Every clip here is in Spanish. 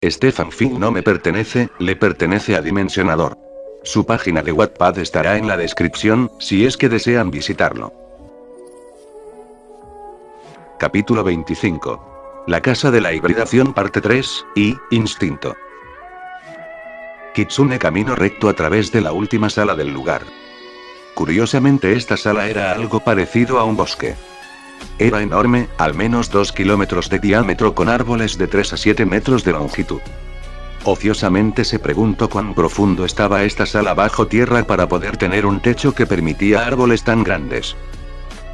Este fanfic no me pertenece, le pertenece a Dimensionador. Su página de Wattpad estará en la descripción, si es que desean visitarlo. Capítulo 25. La casa de la hibridación parte 3, y, instinto. Kitsune caminó recto a través de la última sala del lugar. Curiosamente esta sala era algo parecido a un bosque. Era enorme, al menos 2 kilómetros de diámetro con árboles de 3 a 7 metros de longitud. Ociosamente se preguntó cuán profundo estaba esta sala bajo tierra para poder tener un techo que permitía árboles tan grandes.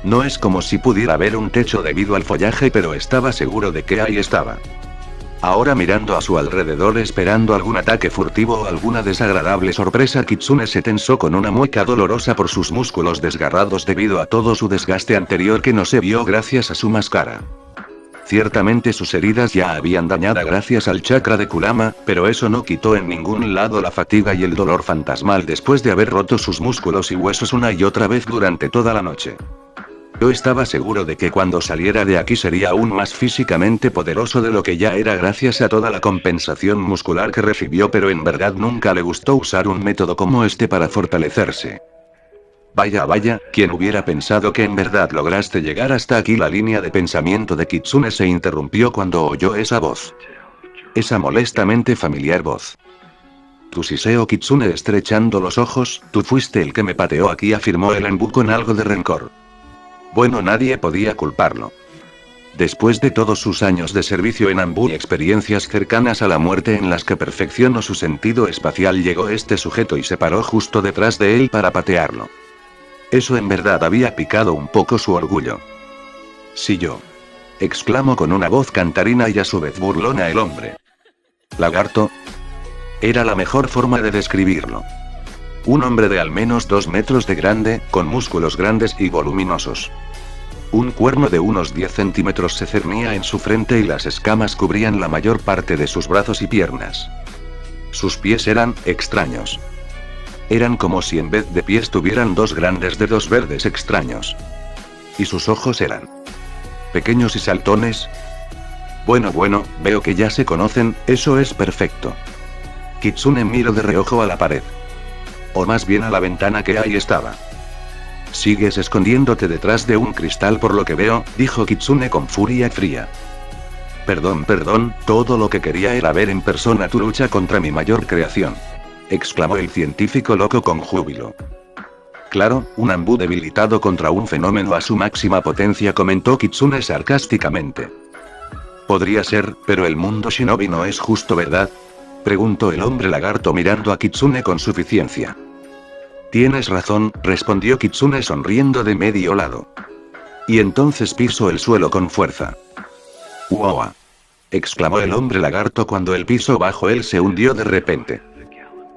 No es como si pudiera ver un techo debido al follaje, pero estaba seguro de que ahí estaba. Ahora mirando a su alrededor esperando algún ataque furtivo o alguna desagradable sorpresa, Kitsune se tensó con una mueca dolorosa por sus músculos desgarrados debido a todo su desgaste anterior que no se vio gracias a su máscara. Ciertamente sus heridas ya habían dañado gracias al chakra de Kurama, pero eso no quitó en ningún lado la fatiga y el dolor fantasmal después de haber roto sus músculos y huesos una y otra vez durante toda la noche. Yo estaba seguro de que cuando saliera de aquí sería aún más físicamente poderoso de lo que ya era gracias a toda la compensación muscular que recibió, pero en verdad nunca le gustó usar un método como este para fortalecerse. Vaya, ¿quién hubiera pensado que en verdad lograste llegar hasta aquí? La línea de pensamiento de Kitsune se interrumpió cuando oyó esa voz. Esa molestamente familiar voz. Tu Siseo Kitsune estrechando los ojos, tú fuiste el que me pateó aquí, afirmó el Anbu con algo de rencor. Bueno, nadie podía culparlo. Después de todos sus años de servicio en Anbu y experiencias cercanas a la muerte en las que perfeccionó su sentido espacial, llegó este sujeto y se paró justo detrás de él para patearlo. Eso en verdad había picado un poco su orgullo. Sí, yo. Exclamó con una voz cantarina y a su vez burlona el hombre. ¿Lagarto? Era la mejor forma de describirlo. Un hombre de al menos 2 metros de grande, con músculos grandes y voluminosos. Un cuerno de unos 10 centímetros se cernía en su frente y las escamas cubrían la mayor parte de sus brazos y piernas. Sus pies eran extraños. Eran como si en vez de pies tuvieran 2 grandes dedos verdes extraños. Y sus ojos eran pequeños y saltones. Bueno, veo que ya se conocen, eso es perfecto. Kitsune miró de reojo a la pared. O más bien a la ventana que ahí estaba. Sigues escondiéndote detrás de un cristal por lo que veo, dijo Kitsune con furia fría. Perdón, todo lo que quería era ver en persona tu lucha contra mi mayor creación. Exclamó el científico loco con júbilo. Claro, un Anbu debilitado contra un fenómeno a su máxima potencia, comentó Kitsune sarcásticamente. Podría ser, pero el mundo shinobi no es justo, ¿verdad? Preguntó el hombre lagarto mirando a Kitsune con suficiencia. Tienes razón, respondió Kitsune sonriendo de medio lado. Y entonces pisó el suelo con fuerza. ¡Uoa! Exclamó el hombre lagarto cuando el piso bajo él se hundió de repente.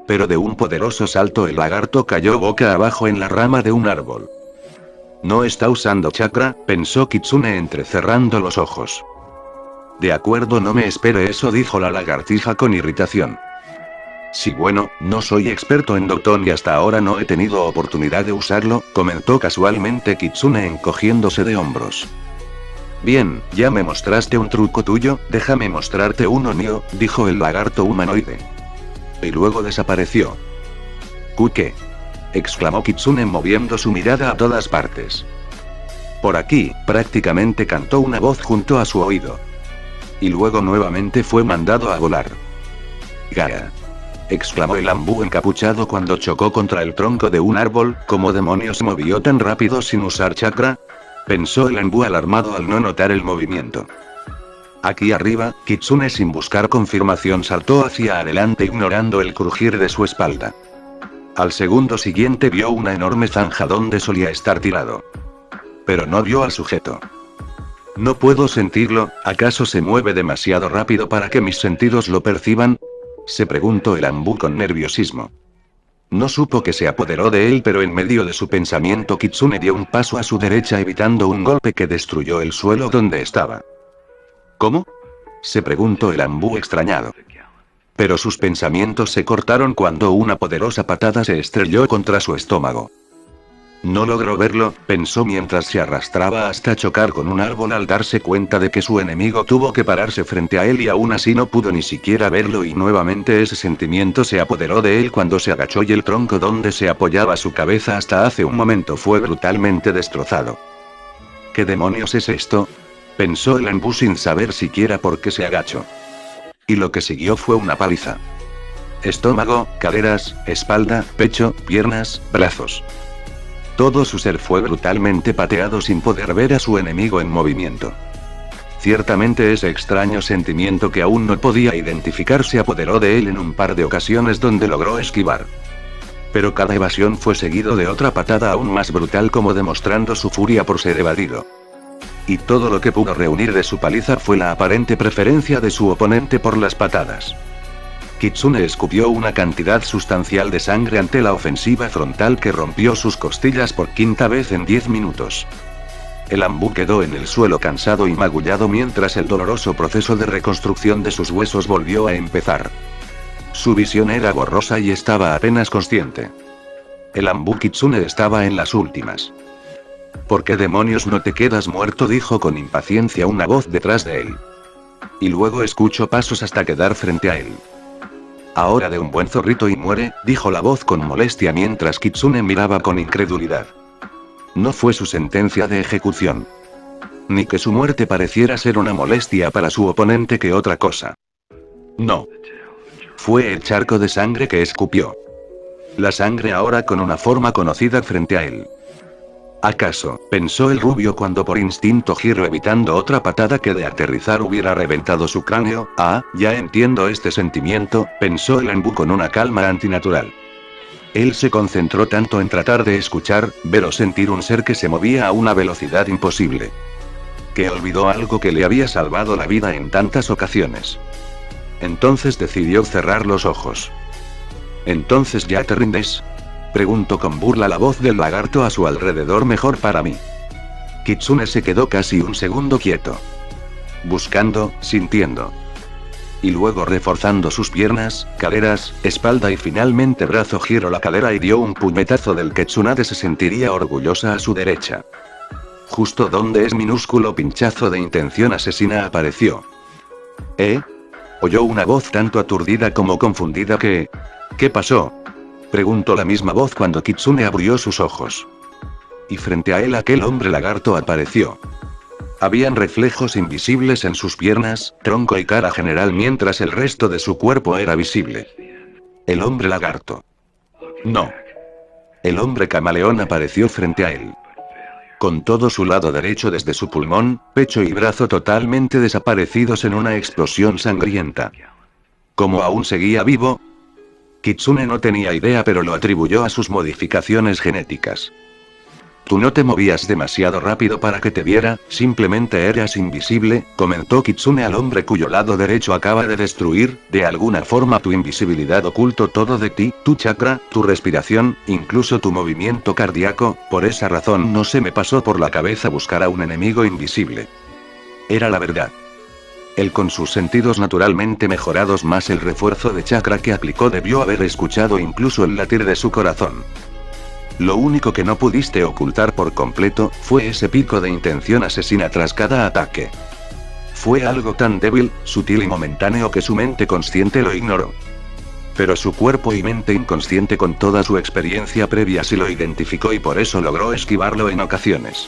Pero de un poderoso salto el lagarto cayó boca abajo en la rama de un árbol. No está usando chakra, pensó Kitsune entrecerrando los ojos. De acuerdo, no me espere eso, dijo la lagartija con irritación. Sí, bueno, no soy experto en Dokton y hasta ahora no he tenido oportunidad de usarlo, comentó casualmente Kitsune encogiéndose de hombros. Bien, ya me mostraste un truco tuyo, déjame mostrarte uno mío, dijo el lagarto humanoide. Y luego desapareció. ¿Qué? Exclamó Kitsune moviendo su mirada a todas partes. Por aquí, prácticamente cantó una voz junto a su oído. Y luego nuevamente fue mandado a volar. ¡Gaa! Exclamó el Anbu encapuchado cuando chocó contra el tronco de un árbol. ¿Cómo demonios se movió tan rápido sin usar chakra? Pensó el Anbu alarmado al no notar el movimiento. Aquí arriba, Kitsune sin buscar confirmación saltó hacia adelante ignorando el crujir de su espalda. Al segundo siguiente vio una enorme zanja donde solía estar tirado. Pero no vio al sujeto. No puedo sentirlo, ¿acaso se mueve demasiado rápido para que mis sentidos lo perciban? Se preguntó el Anbu con nerviosismo. No supo que se apoderó de él, pero en medio de su pensamiento Kitsune dio un paso a su derecha evitando un golpe que destruyó el suelo donde estaba. ¿Cómo? Se preguntó el Anbu extrañado. Pero sus pensamientos se cortaron cuando una poderosa patada se estrelló contra su estómago. No logró verlo, pensó mientras se arrastraba hasta chocar con un árbol al darse cuenta de que su enemigo tuvo que pararse frente a él y aún así no pudo ni siquiera verlo y nuevamente ese sentimiento se apoderó de él cuando se agachó y el tronco donde se apoyaba su cabeza hasta hace un momento fue brutalmente destrozado. ¿Qué demonios es esto? Pensó el Enbu sin saber siquiera por qué se agachó. Y lo que siguió fue una paliza. Estómago, caderas, espalda, pecho, piernas, brazos. Todo su ser fue brutalmente pateado sin poder ver a su enemigo en movimiento. Ciertamente ese extraño sentimiento que aún no podía identificar se apoderó de él en un par de ocasiones donde logró esquivar. Pero cada evasión fue seguido de otra patada aún más brutal como demostrando su furia por ser evadido. Y todo lo que pudo reunir de su paliza fue la aparente preferencia de su oponente por las patadas. Kitsune escupió una cantidad sustancial de sangre ante la ofensiva frontal que rompió sus costillas por quinta vez en 10 minutos. El Enbu quedó en el suelo cansado y magullado mientras el doloroso proceso de reconstrucción de sus huesos volvió a empezar. Su visión era borrosa y estaba apenas consciente. El Enbu Kitsune estaba en las últimas. ¿Por qué demonios no te quedas muerto?, dijo con impaciencia una voz detrás de él. Y luego escuchó pasos hasta quedar frente a él. Ahora de un buen zorrito y muere, dijo la voz con molestia mientras Kitsune miraba con incredulidad. No fue su sentencia de ejecución. Ni que su muerte pareciera ser una molestia para su oponente que otra cosa. No. Fue el charco de sangre que escupió. La sangre ahora con una forma conocida frente a él. ¿Acaso, pensó el rubio cuando por instinto giró evitando otra patada que de aterrizar hubiera reventado su cráneo? Ah, ya entiendo este sentimiento, pensó el Enbu con una calma antinatural. Él se concentró tanto en tratar de escuchar, ver o sentir un ser que se movía a una velocidad imposible. Que olvidó algo que le había salvado la vida en tantas ocasiones. Entonces decidió cerrar los ojos. ¿Entonces ya te rindes?, preguntó con burla la voz del lagarto a su alrededor. Mejor para mí. Kitsune se quedó casi un segundo quieto. Buscando, sintiendo. Y luego reforzando sus piernas, caderas, espalda y finalmente brazo giró la cadera y dio un puñetazo del que Tsunade se sentiría orgullosa a su derecha. Justo donde es minúsculo pinchazo de intención asesina apareció. Oyó una voz tanto aturdida como confundida que... ¿Qué pasó?, preguntó la misma voz cuando Kitsune abrió sus ojos. Y frente a él aquel hombre lagarto apareció. Habían reflejos invisibles en sus piernas, tronco y cara general mientras el resto de su cuerpo era visible. El hombre lagarto. No. El hombre camaleón apareció frente a él. Con todo su lado derecho desde su pulmón, pecho y brazo totalmente desaparecidos en una explosión sangrienta. ¿Cómo aún seguía vivo? Kitsune no tenía idea pero lo atribuyó a sus modificaciones genéticas. Tú no te movías demasiado rápido para que te viera, simplemente eras invisible, comentó Kitsune al hombre cuyo lado derecho acaba de destruir. De alguna forma tu invisibilidad ocultó todo de ti, tu chakra, tu respiración, incluso tu movimiento cardíaco. Por esa razón no se me pasó por la cabeza buscar a un enemigo invisible. Era la verdad. Él con sus sentidos naturalmente mejorados más el refuerzo de chakra que aplicó debió haber escuchado incluso el latir de su corazón. Lo único que no pudiste ocultar por completo, fue ese pico de intención asesina tras cada ataque. Fue algo tan débil, sutil y momentáneo que su mente consciente lo ignoró. Pero su cuerpo y mente inconsciente con toda su experiencia previa sí lo identificó y por eso logró esquivarlo en ocasiones.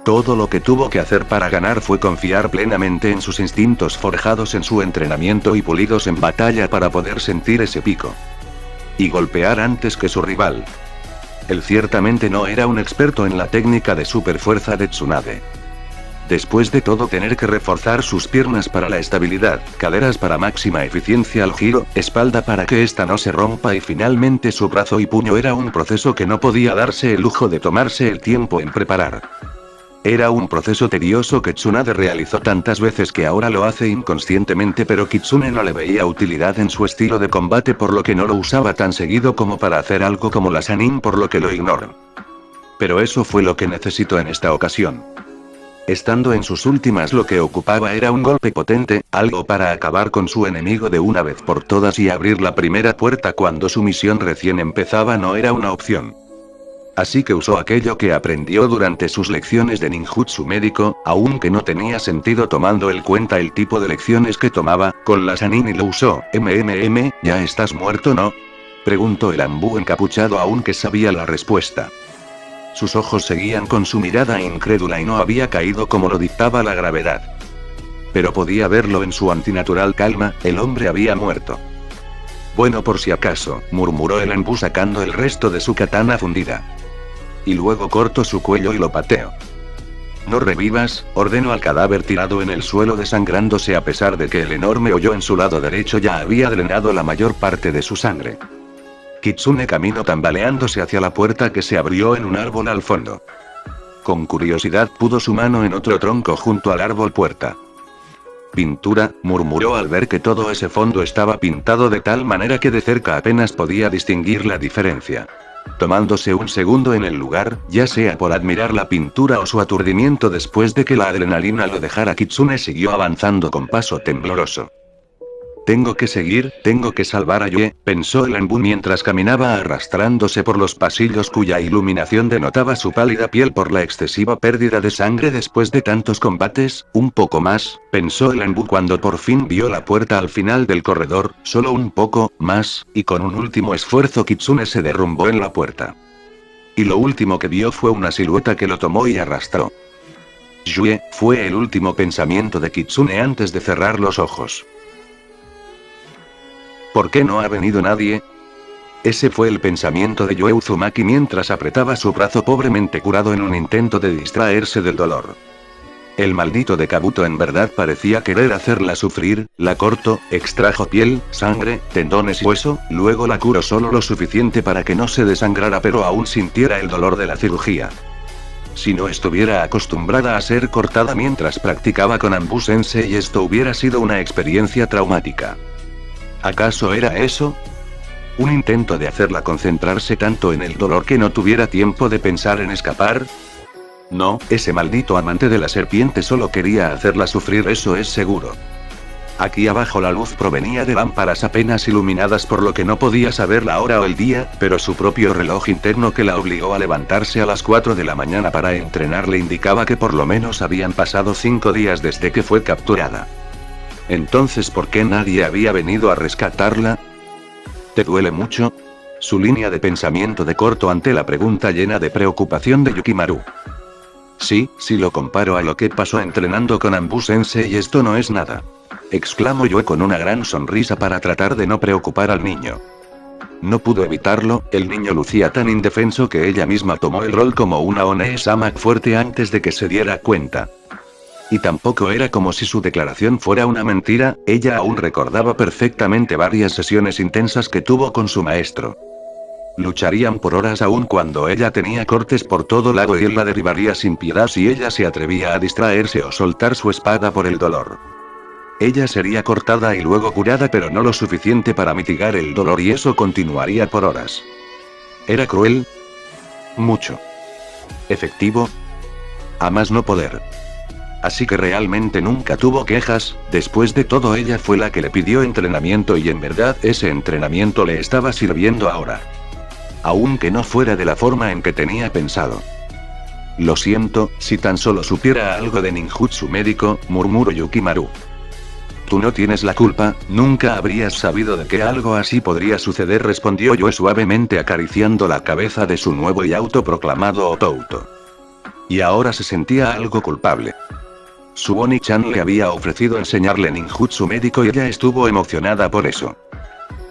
Todo lo que tuvo que hacer para ganar fue confiar plenamente en sus instintos forjados en su entrenamiento y pulidos en batalla para poder sentir ese pico. Y golpear antes que su rival. Él ciertamente no era un experto en la técnica de superfuerza de Tsunade. Después de todo tener que reforzar sus piernas para la estabilidad, caderas para máxima eficiencia al giro, espalda para que ésta no se rompa y finalmente su brazo y puño era un proceso que no podía darse el lujo de tomarse el tiempo en preparar. Era un proceso tedioso que Tsunade realizó tantas veces que ahora lo hace inconscientemente pero Kitsune no le veía utilidad en su estilo de combate por lo que no lo usaba tan seguido como para hacer algo como la Sannin por lo que lo ignoró. Pero eso fue lo que necesitó en esta ocasión. Estando en sus últimas lo que ocupaba era un golpe potente, algo para acabar con su enemigo de una vez por todas y abrir la primera puerta cuando su misión recién empezaba no era una opción. Así que usó aquello que aprendió durante sus lecciones de ninjutsu médico, aunque no tenía sentido tomando en cuenta el tipo de lecciones que tomaba, con la Sannin y lo usó. ¿Ya estás muerto, no? Preguntó el Anbu encapuchado aunque sabía la respuesta. Sus ojos seguían con su mirada incrédula y no había caído como lo dictaba la gravedad. Pero podía verlo en su antinatural calma, el hombre había muerto. Bueno, por si acaso, murmuró el Anbu sacando el resto de su katana fundida. Y luego cortó su cuello y lo pateó. No revivas, ordenó al cadáver tirado en el suelo desangrándose a pesar de que el enorme hoyo en su lado derecho ya había drenado la mayor parte de su sangre. Kitsune caminó tambaleándose hacia la puerta que se abrió en un árbol al fondo. Con curiosidad puso su mano en otro tronco junto al árbol puerta. Pintura, murmuró al ver que todo ese fondo estaba pintado de tal manera que de cerca apenas podía distinguir la diferencia. Tomándose un segundo en el lugar, ya sea por admirar la pintura o su aturdimiento después de que la adrenalina lo dejara, Kitsune siguió avanzando con paso tembloroso. Tengo que seguir, tengo que salvar a Yue, pensó el Anbu mientras caminaba arrastrándose por los pasillos cuya iluminación denotaba su pálida piel por la excesiva pérdida de sangre después de tantos combates. Un poco más, pensó el Anbu cuando por fin vio la puerta al final del corredor, solo un poco más, y con un último esfuerzo Kitsune se derrumbó en la puerta. Y lo último que vio fue una silueta que lo tomó y arrastró. Yue, fue el último pensamiento de Kitsune antes de cerrar los ojos. ¿Por qué no ha venido nadie? Ese fue el pensamiento de Yue Uzumaki mientras apretaba su brazo pobremente curado en un intento de distraerse del dolor. El maldito de Kabuto en verdad parecía querer hacerla sufrir, la cortó, extrajo piel, sangre, tendones y hueso, luego la curó solo lo suficiente para que no se desangrara pero aún sintiera el dolor de la cirugía. Si no estuviera acostumbrada a ser cortada mientras practicaba con Anbu Sensei, esto hubiera sido una experiencia traumática. ¿Acaso era eso? ¿Un intento de hacerla concentrarse tanto en el dolor que no tuviera tiempo de pensar en escapar? No, ese maldito amante de la serpiente solo quería hacerla sufrir, eso es seguro. Aquí abajo la luz provenía de lámparas apenas iluminadas por lo que no podía saber la hora o el día, pero su propio reloj interno que la obligó a levantarse a las 4 de la mañana para entrenar le indicaba que por lo menos habían pasado 5 días desde que fue capturada. Entonces, ¿por qué nadie había venido a rescatarla? ¿Te duele mucho? Su línea de pensamiento de corto ante la pregunta llena de preocupación de Yukimaru. Sí, si lo comparo a lo que pasó entrenando con Anbu Sensei, esto no es nada. Exclamó Yue con una gran sonrisa para tratar de no preocupar al niño. No pudo evitarlo, el niño lucía tan indefenso que ella misma tomó el rol como una One-sama fuerte antes de que se diera cuenta. Y tampoco era como si su declaración fuera una mentira, ella aún recordaba perfectamente varias sesiones intensas que tuvo con su maestro. Lucharían por horas aún cuando ella tenía cortes por todo lado y él la derribaría sin piedad si ella se atrevía a distraerse o soltar su espada por el dolor. Ella sería cortada y luego curada pero no lo suficiente para mitigar el dolor y eso continuaría por horas. ¿Era cruel? Mucho. ¿Efectivo? A más no poder. Así que realmente nunca tuvo quejas, después de todo ella fue la que le pidió entrenamiento y en verdad ese entrenamiento le estaba sirviendo ahora. Aunque no fuera de la forma en que tenía pensado. Lo siento, si tan solo supiera algo de ninjutsu médico, murmuró Yukimaru. Tú no tienes la culpa, nunca habrías sabido de que algo así podría suceder, respondió Yue suavemente acariciando la cabeza de su nuevo y autoproclamado Otouto. Y ahora se sentía algo culpable. Su Oni-chan le había ofrecido enseñarle ninjutsu médico y ella estuvo emocionada por eso.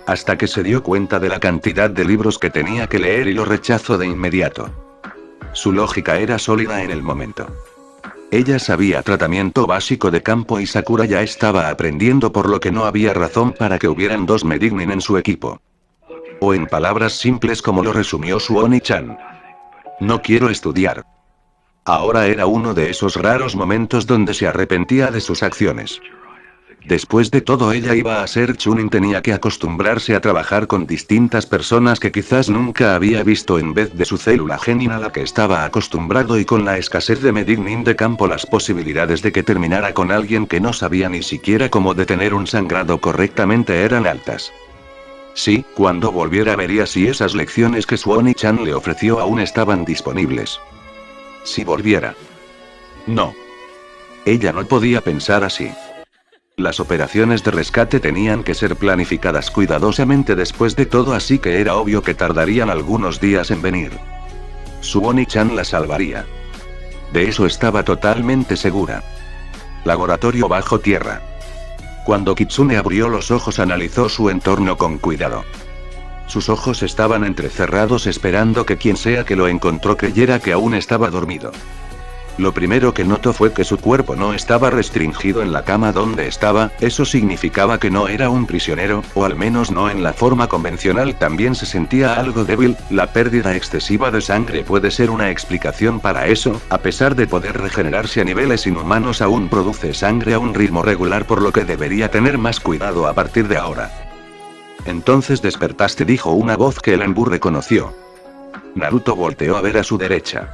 Hasta que se dio cuenta de la cantidad de libros que tenía que leer y lo rechazó de inmediato. Su lógica era sólida en el momento. Ella sabía tratamiento básico de campo y Sakura ya estaba aprendiendo por lo que no había razón para que hubieran dos Medignin en su equipo. O en palabras simples como lo resumió su Oni-chan. No quiero estudiar. Ahora era uno de esos raros momentos donde se arrepentía de sus acciones. Después de todo ella iba a ser Chunin, tenía que acostumbrarse a trabajar con distintas personas que quizás nunca había visto en vez de su célula genin a la que estaba acostumbrado y con la escasez de Medignin de campo las posibilidades de que terminara con alguien que no sabía ni siquiera cómo detener un sangrado correctamente eran altas. Sí, cuando volviera vería si esas lecciones que Suoni-chan le ofreció aún estaban disponibles. Si volviera. No. Ella no podía pensar así. Las operaciones de rescate tenían que ser planificadas cuidadosamente después de todo, así que era obvio que tardarían algunos días en venir. Suoni-chan la salvaría. De eso estaba totalmente segura. Laboratorio bajo tierra. Cuando Kitsune abrió los ojos, analizó su entorno con cuidado. Sus ojos estaban entrecerrados esperando que quien sea que lo encontró creyera que aún estaba dormido. Lo primero que notó fue que su cuerpo no estaba restringido en la cama donde estaba, eso significaba que no era un prisionero, o al menos no en la forma convencional. También se sentía algo débil, la pérdida excesiva de sangre puede ser una explicación para eso, a pesar de poder regenerarse a niveles inhumanos aún produce sangre a un ritmo regular, por lo que debería tener más cuidado a partir de ahora. Entonces despertaste, dijo una voz que el Embu reconoció. Naruto volteó a ver a su derecha.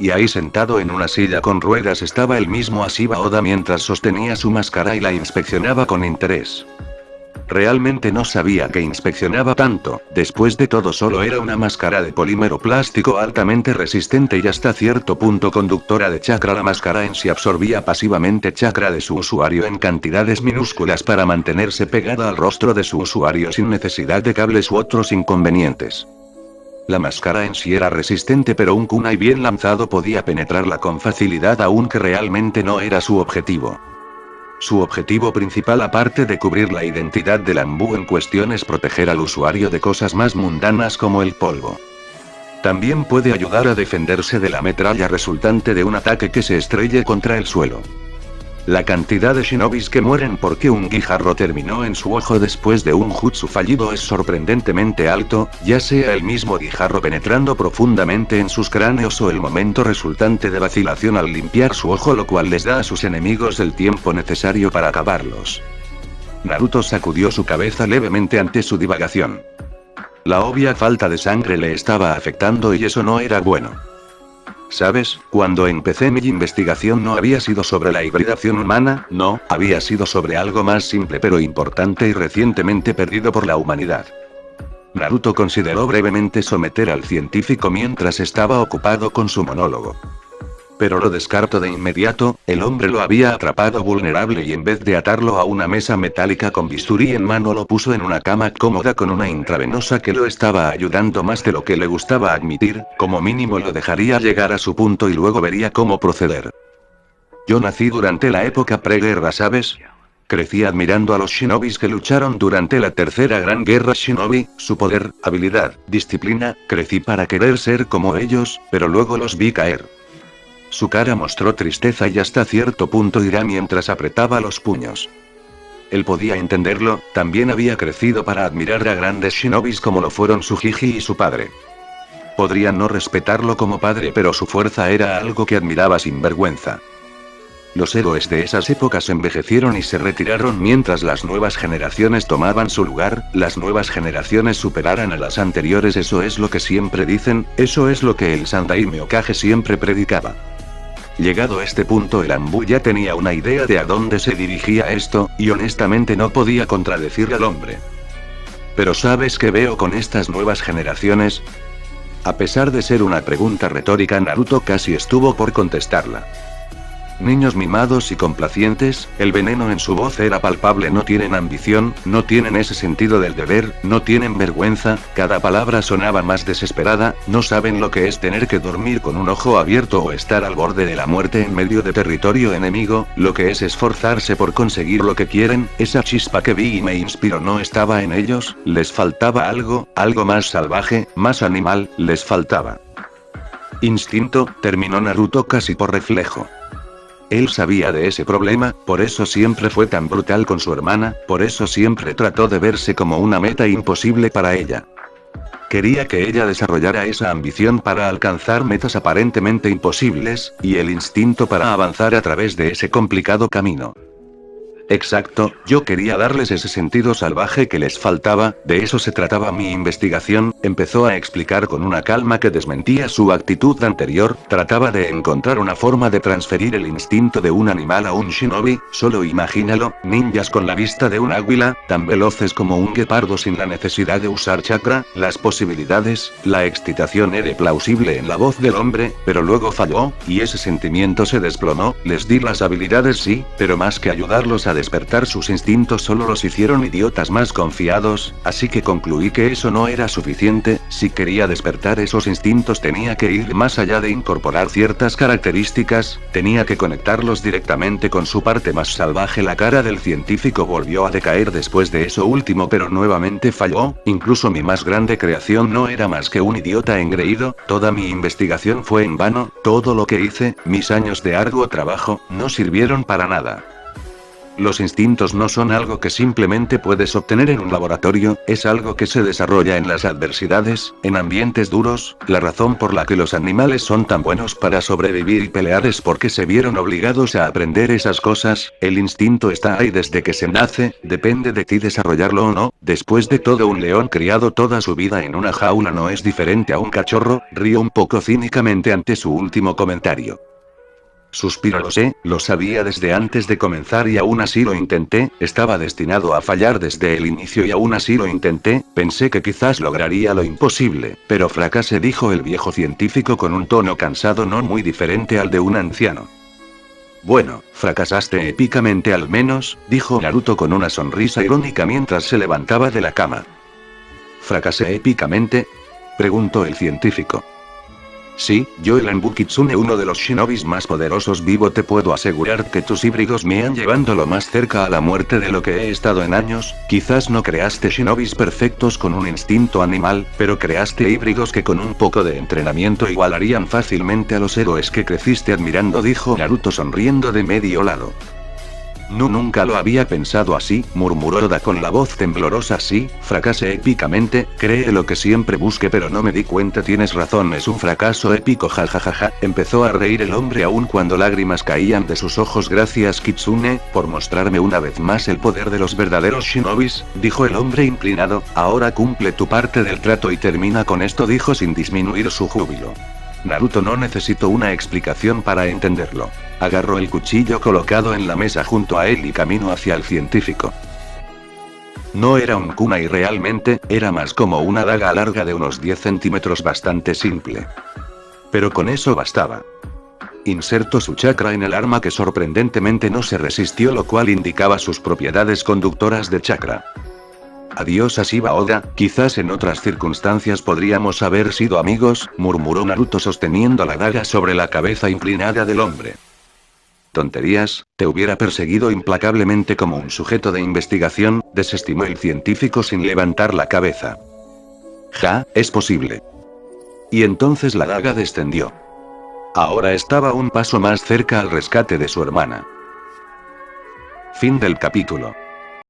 Y ahí sentado en una silla con ruedas estaba el mismo Ashiba Oda mientras sostenía su máscara y la inspeccionaba con interés. Realmente no sabía que inspeccionaba tanto, después de todo solo era una máscara de polímero plástico altamente resistente y hasta cierto punto conductora de chakra. La máscara en sí absorbía pasivamente chakra de su usuario en cantidades minúsculas para mantenerse pegada al rostro de su usuario sin necesidad de cables u otros inconvenientes. La máscara en sí era resistente, pero un kunai bien lanzado podía penetrarla con facilidad, aunque realmente no era su objetivo. Su objetivo principal, aparte de cubrir la identidad del Embu en cuestión, es proteger al usuario de cosas más mundanas como el polvo. También puede ayudar a defenderse de la metralla resultante de un ataque que se estrelle contra el suelo. La cantidad de shinobis que mueren porque un guijarro terminó en su ojo después de un jutsu fallido es sorprendentemente alto, ya sea el mismo guijarro penetrando profundamente en sus cráneos o el momento resultante de vacilación al limpiar su ojo, lo cual les da a sus enemigos el tiempo necesario para acabarlos. Naruto sacudió su cabeza levemente ante su divagación. La obvia falta de sangre le estaba afectando y eso no era bueno. ¿Sabes? Cuando empecé mi investigación no había sido sobre la hibridación humana, no, había sido sobre algo más simple pero importante y recientemente perdido por la humanidad. Naruto consideró brevemente someter al científico mientras estaba ocupado con su monólogo. Pero lo descartó de inmediato, el hombre lo había atrapado vulnerable y en vez de atarlo a una mesa metálica con bisturí en mano lo puso en una cama cómoda con una intravenosa que lo estaba ayudando más de lo que le gustaba admitir, como mínimo lo dejaría llegar a su punto y luego vería cómo proceder. Yo nací durante la época preguerra, ¿sabes? Crecí admirando a los shinobis que lucharon durante la tercera gran guerra shinobi, su poder, habilidad, disciplina, crecí para querer ser como ellos, pero luego los vi caer. Su cara mostró tristeza y hasta cierto punto ira mientras apretaba los puños. Él podía entenderlo, también había crecido para admirar a grandes shinobis como lo fueron su Jiji y su padre. Podría no respetarlo como padre, pero su fuerza era algo que admiraba sin vergüenza. Los héroes de esas épocas envejecieron y se retiraron mientras las nuevas generaciones tomaban su lugar, las nuevas generaciones superaran a las anteriores, eso es lo que siempre dicen, eso es lo que el Sandaime Hokage siempre predicaba. Llegado a este punto el Embu ya tenía una idea de a dónde se dirigía esto, y honestamente no podía contradecir al hombre. Pero ¿sabes qué veo con estas nuevas generaciones? A pesar de ser una pregunta retórica, Naruto casi estuvo por contestarla. Niños mimados y complacientes, el veneno en su voz era palpable, no tienen ambición, no tienen ese sentido del deber, no tienen vergüenza, cada palabra sonaba más desesperada, no saben lo que es tener que dormir con un ojo abierto o estar al borde de la muerte en medio de territorio enemigo, lo que es esforzarse por conseguir lo que quieren, esa chispa que vi y me inspiró no estaba en ellos, les faltaba algo, algo más salvaje, más animal, les faltaba. Instinto, terminó Naruto casi por reflejo. Él sabía de ese problema, por eso siempre fue tan brutal con su hermana, por eso siempre trató de verse como una meta imposible para ella. Quería que ella desarrollara esa ambición para alcanzar metas aparentemente imposibles, y el instinto para avanzar a través de ese complicado camino. Exacto, yo quería darles ese sentido salvaje que les faltaba, de eso se trataba mi investigación, empezó a explicar con una calma que desmentía su actitud anterior, trataba de encontrar una forma de transferir el instinto de un animal a un shinobi, solo imagínalo, ninjas con la vista de un águila, tan veloces como un guepardo sin la necesidad de usar chakra, las posibilidades, la excitación era plausible en la voz del hombre, pero luego falló, y ese sentimiento se desplomó, les di las habilidades sí, pero más que ayudarlos a despertar sus instintos solo los hicieron idiotas más confiados, así que concluí que eso no era suficiente, si quería despertar esos instintos tenía que ir más allá de incorporar ciertas características, tenía que conectarlos directamente con su parte más salvaje. La cara del científico volvió a decaer después de eso último pero nuevamente falló, incluso mi más grande creación no era más que un idiota engreído, toda mi investigación fue en vano, todo lo que hice, mis años de arduo trabajo, no sirvieron para nada. Los instintos no son algo que simplemente puedes obtener en un laboratorio, es algo que se desarrolla en las adversidades, en ambientes duros, la razón por la que los animales son tan buenos para sobrevivir y pelear es porque se vieron obligados a aprender esas cosas, el instinto está ahí desde que se nace, depende de ti desarrollarlo o no, después de todo un león criado toda su vida en una jaula no es diferente a un cachorro, río un poco cínicamente ante su último comentario. Suspiro, lo sabía desde antes de comenzar y aún así lo intenté, estaba destinado a fallar desde el inicio y aún así lo intenté, pensé que quizás lograría lo imposible, pero fracasé, dijo el viejo científico con un tono cansado no muy diferente al de un anciano. Bueno, fracasaste épicamente al menos, dijo Naruto con una sonrisa irónica mientras se levantaba de la cama. ¿Fracasé épicamente?, preguntó el científico. Sí, yo el Anbu Kitsune, uno de los shinobis más poderosos vivo, te puedo asegurar que tus híbridos me han llevado lo más cerca a la muerte de lo que he estado en años, quizás no creaste shinobis perfectos con un instinto animal, pero creaste híbridos que con un poco de entrenamiento igualarían fácilmente a los héroes que creciste admirando, dijo Naruto sonriendo de medio lado. No, nunca lo había pensado así, murmuró Oda con la voz temblorosa. Sí, fracasé épicamente, cree lo que siempre busqué pero no me di cuenta, tienes razón, es un fracaso épico, jajajaja, empezó a reír el hombre aún cuando lágrimas caían de sus ojos. Gracias Kitsune, por mostrarme una vez más el poder de los verdaderos shinobis, dijo el hombre inclinado, ahora cumple tu parte del trato y termina con esto, dijo sin disminuir su júbilo. Naruto, no necesito una explicación para entenderlo. Agarró el cuchillo colocado en la mesa junto a él y caminó hacia el científico. No era un kunai realmente, era más como una daga larga de unos 10 centímetros, bastante simple. Pero con eso bastaba. Insertó su chakra en el arma que sorprendentemente no se resistió, lo cual indicaba sus propiedades conductoras de chakra. Adiós Ashiba Oda, quizás en otras circunstancias podríamos haber sido amigos, murmuró Naruto sosteniendo la daga sobre la cabeza inclinada del hombre. Tonterías, te hubiera perseguido implacablemente como un sujeto de investigación, desestimó el científico sin levantar la cabeza. Ja, es posible. Y entonces la daga descendió. Ahora estaba un paso más cerca al rescate de su hermana. Fin del capítulo.